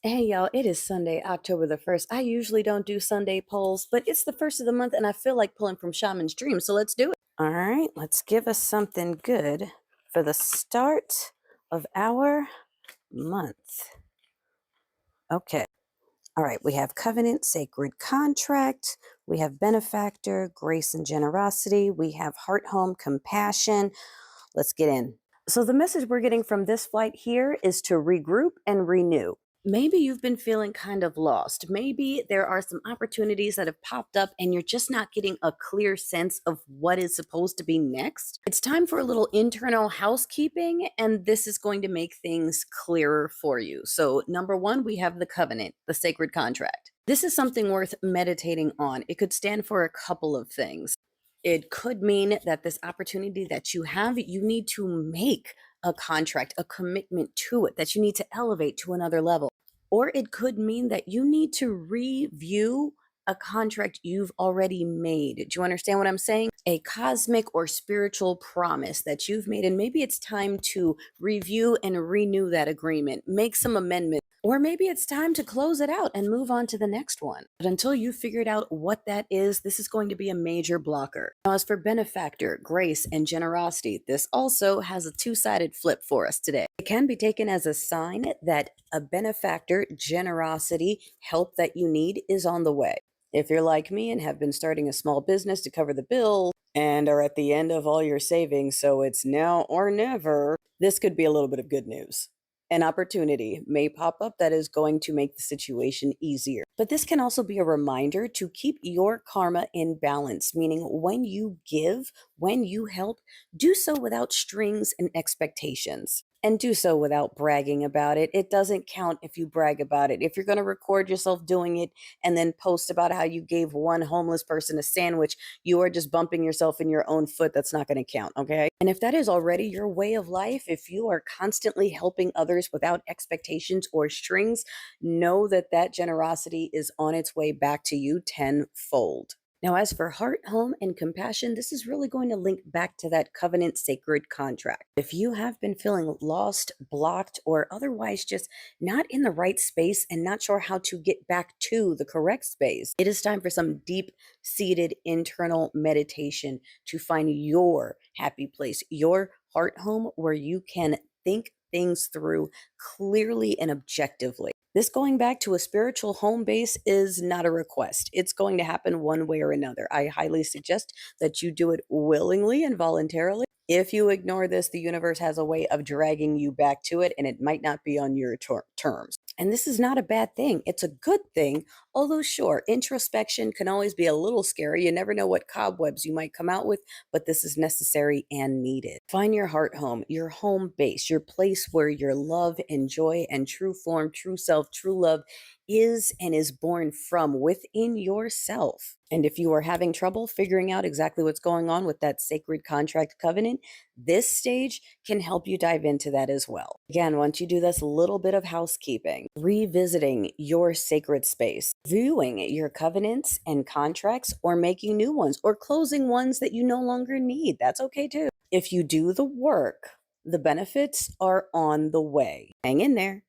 Hey y'all, it is Sunday, October the 1st. I usually don't do Sunday polls, but it's the first of the month and I feel like pulling from Shamans Dream, so let's do it. All right, let's give us something good for the start of our month. Okay. All right, we have covenant, sacred contract, we have benefactor, grace and generosity, we have heart home, compassion. Let's get in. So the message we're getting from this flight here is to regroup and renew. Maybe you've been feeling kind of lost. Maybe there are some opportunities that have popped up and you're just not getting a clear sense of what is supposed to be next. It's time for a little internal housekeeping, and this is going to make things clearer for you. So, number one, we have the covenant, the sacred contract. This is something worth meditating on. It could stand for a couple of things. It could mean that this opportunity that you have, you need to make a contract, a commitment to it, that you need to elevate to another level. Or it could mean that you need to review a contract you've already made. Do you understand what I'm saying? A cosmic or spiritual promise that you've made, and maybe it's time to review and renew that agreement, make some amendments. Or maybe it's time to close it out and move on to the next one. But until you figured out what that is, this is going to be a major blocker. Now, as for benefactor, grace, and generosity, this also has a two-sided flip for us today. It can be taken as a sign that a benefactor, generosity, help that you need is on the way. If you're like me and have been starting a small business to cover the bill and are at the end of all your savings, so it's now or never, this could be a little bit of good news. An opportunity may pop up that is going to make the situation easier. But this can also be a reminder to keep your karma in balance, meaning when you give, when you help, do so without strings and expectations. And do so without bragging about it. It doesn't count if you brag about it. If you're going to record yourself doing it and then post about how you gave one homeless person a sandwich, you are just bumping yourself in your own foot. That's not going to count, okay? And if that is already your way of life, if you are constantly helping others without expectations or strings, know that that generosity is on its way back to you tenfold. Now, as for heart, home, and compassion, this is really going to link back to that covenant sacred contract. If you have been feeling lost, blocked, or otherwise just not in the right space and not sure how to get back to the correct space, it is time for some deep seated internal meditation to find your happy place, your heart home where you can think things through clearly and objectively. This going back to a spiritual home base is not a request. It's going to happen one way or another. I highly suggest that you do it willingly and voluntarily. If you ignore this, the universe has a way of dragging you back to it, and it might not be on your terms. And this is not a bad thing. It's a good thing. Although, sure, introspection can always be a little scary. You never know what cobwebs you might come out with, but this is necessary and needed. Find your heart home, your home base, your place where your love and joy and true form, true self, true love is and is born from within yourself. And if you are having trouble figuring out exactly what's going on with that sacred contract covenant, this stage can help you dive into that as well. Again, once you do this little bit of housekeeping, revisiting your sacred space, viewing your covenants and contracts, or making new ones, or closing ones that you no longer need, that's okay too. If you do the work, the benefits are on the way. Hang in there.